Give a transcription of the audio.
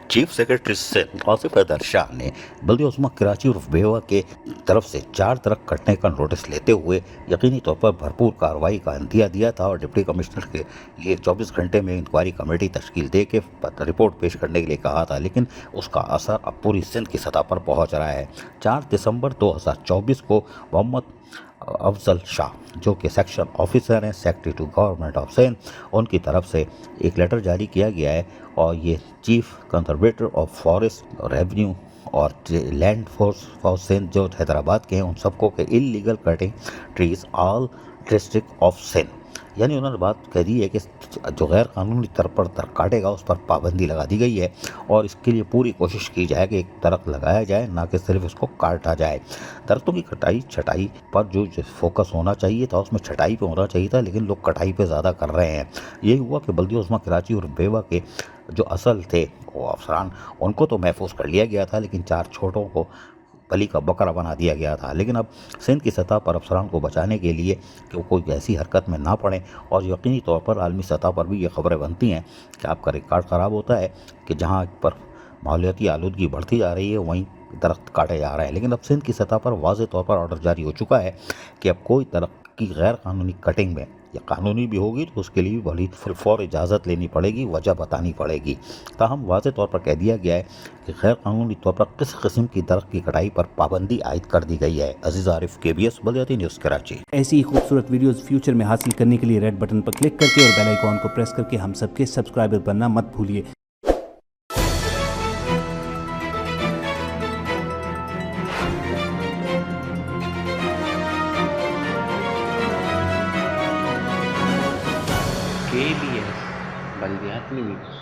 Chief secretary Sindh Asif Haider Shah ने बल्दिया उस्मा कराची और बेवा के तरफ से 4 ट्रक कटने का नोटिस लेते हुए यकीनी तौर पर भरपूर कार्रवाई का इंदिया दिया था और डिप्टी कमिश्नर के लिए 24 घंटे में इंक्वायरी कमेटी तश्कील दे के रिपोर्ट पेश करने के लिए कहा था, लेकिन उसका असर अब पूरी सिंध की सतह पर पहुंच रहा है। 4 दिसंबर 2024 को मोहम्मद अफजल शाह जो कि सेक्शन ऑफिसर हैं secretary to government of Sindh, उनकी तरफ से एक लेटर जारी किया गया है और ये chief conservator of forest revenue और लैंड फोर्स फॉर सिंध जो हैदराबाद के हैं उन सबको के illegal cutting trees all district of Sindh, यानी उन्होंने बात कह दी है कि जो गैर कानूनी तौर पर दरख्त काटेगा उस पर पाबंदी लगा दी गई है और इसके लिए पूरी कोशिश की जाए कि एक दरख्त लगाया जाए, ना कि सिर्फ इसको काटा जाए। दरख्तों की कटाई छटाई पर जो फोकस होना चाहिए था उसमें छटाई पे होना चाहिए था, लेकिन लोग कटाई पे ज़्यादा कर रहे हैं। यही हुआ कि बल्दिया उस्मा कराची और बेवा के जो असल थे वो अफसरान उनको तो महफूज कर लिया गया था, लेकिन 4 छोटों को बलि का बकरा बना दिया गया था। लेकिन अब सिंध की सतह पर अफसरान को बचाने के लिए कि वो कोई ऐसी हरकत में ना पड़े, और यकीनी तौर पर आलमी सतह पर भी ये खबरें बनती हैं कि आपका रिकॉर्ड ख़राब होता है कि जहाँ पर माहौलियाती आलूदगी बढ़ती जा रही है वहीं दरख्त काटे जा रहे हैं। लेकिन अब सिंध की सतह पर वाज़ेह तौर पर ऑर्डर जारी हो चुका है कि अब कोई दरख्त की गैर कानूनी कटिंग में या कानूनी भी होगी तो उसके लिए भी बड़ी फौर इजाज़त लेनी पड़ेगी, वजह बतानी पड़ेगी। ताहम वाज़ेह तौर पर कह दिया गया है कि गैर कानूनी तौर पर किस किस्म की दरख्त की कटाई पर पाबंदी आयद कर दी गई है। अजीज़ आरिफ, KBS बल्दियाती न्यूज़ कराची। ऐसी ही खूबसूरत वीडियोस फ्यूचर में हासिल करने के लिए रेड बटन पर क्लिक करके और बेल आइकॉन को प्रेस करके हम सबके सब्सक्राइबर बनना मत भूलिए। KBS बल्दियाती न्यूज़।